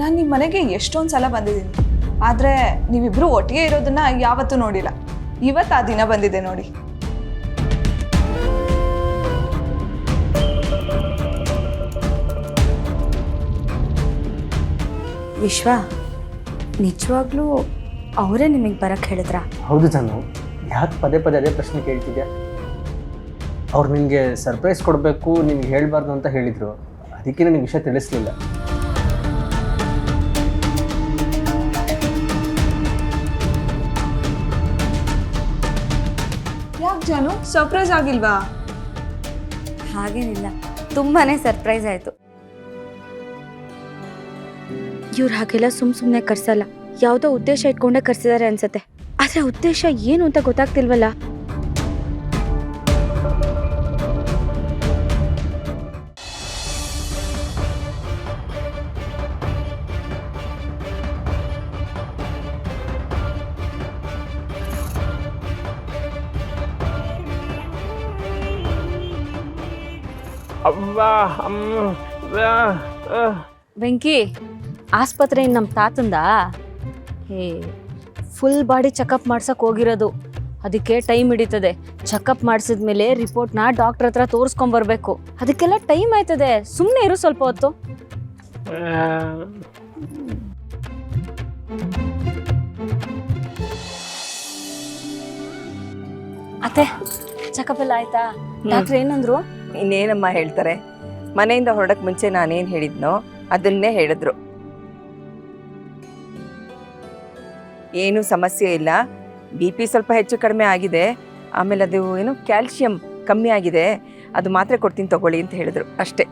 ನಾನು ನಿಮ್ಮ ಮನೆಗೆ ಎಷ್ಟೊಂದು ಸಲ ಬಂದಿದ್ದೀನಿ, ಆದರೆ ನೀವಿಬ್ಬರು ಒಟ್ಟಿಗೆ ಇರೋದನ್ನ ಯಾವತ್ತೂ ನೋಡಿಲ್ಲ. ಇವತ್ತು ಆ ದಿನ ಬಂದಿದೆ ನೋಡಿ. ವಿಶ್ವ, ನಿಜವಾಗ್ಲೂ ಅವರೇ ನಿಮಗೆ ಬರಕ್ಕೆ ಹೇಳಿದ್ರಾ? ಹೌದು ಜಾನು, ಯಾಕೆ ಪದೇ ಪದೇ ಅದೇ ಪ್ರಶ್ನೆ ಕೇಳ್ತಿದ್ಯಾ? ಅವ್ರು ನಿನಗೆ ಸರ್ಪ್ರೈಸ್ ಕೊಡಬೇಕು, ನಿನಗೆ ಹೇಳಬಾರ್ದು ಅಂತ ಹೇಳಿದರು. ಅದಕ್ಕೆ ನನಗೆ ವಿಷಯ ತಿಳಿಸ್ಲಿಲ್ಲ. ಯಾಕೆ ಜಾನು, ಸರ್ಪ್ರೈಸ್ ಆಗಿಲ್ವಾ? ಹಾಗೇನಿಲ್ಲ, ತುಂಬಾ ಸರ್ಪ್ರೈಸ್ ಆಯಿತು. ಇವ್ರು ಹಾಗೆಲ್ಲ ಸುಮ್ಮನೆ ಕರ್ಸಲ್ಲ, ಯಾವುದೋ ಉದ್ದೇಶ ಇಟ್ಕೊಂಡೇ ಕರ್ಸಿದ್ದಾರೆ ಅನ್ಸತ್ತೆ. ಆದರೆ ಉದ್ದೇಶ ಏನು ಅಂತ ಗೊತ್ತಾಗ್ತಿಲ್ವಲ್ಲ. ವೆಂಕಿ, ಆಸ್ಪತ್ರೆ ನಮ್ಮ ತಾತಂದ ಫುಲ್ ಬಾಡಿ ಚೆಕಪ್ ಮಾಡ್ಸಕ್ ಹೋಗಿರೋದು. ಅದಕ್ಕೆ ಟೈಮ್ ಹಿಡಿತದೆ. ಚೆಕಪ್ ಮಾಡಿಸಿದ್ಮೇಲೆ ರಿಪೋರ್ಟ್ನ ಡಾಕ್ಟರ್ ಹತ್ರ ತೋರಿಸ್ಕೊಂಬರ್ಬೇಕು. ಅದಕ್ಕೆಲ್ಲ ಟೈಮ್ ಆಯ್ತದೆ. ಸುಮ್ಮನೆ ಇರು ಸ್ವಲ್ಪ ಹೊತ್ತು. ಅತ್ತೆ, ಚೆಕಪ್ ಎಲ್ಲ ಆಯ್ತಾ? ಡಾಕ್ಟರ್ ಏನಂದ್ರು? ಇನ್ನೇನಮ್ಮ ಹೇಳ್ತಾರೆ, ಮನೆಯಿಂದ ಹೊರಡಕ್ಕೆ ಮುಂಚೆ ನಾನೇನು ಹೇಳಿದ್ನೋ ಅದನ್ನೇ ಹೇಳಿದ್ರು. ಏನೂ ಸಮಸ್ಯೆ ಇಲ್ಲ, BP ಸ್ವಲ್ಪ ಹೆಚ್ಚು ಕಡಿಮೆ ಆಗಿದೆ, ಆಮೇಲೆ ಅದು ಏನು ಕ್ಯಾಲ್ಶಿಯಂ ಕಮ್ಮಿ ಆಗಿದೆ, ಅದು ಮಾತ್ರೆ ಕೊಡ್ತೀನಿ ತಗೊಳ್ಳಿ ಅಂತ ಹೇಳಿದ್ರು ಅಷ್ಟೇ.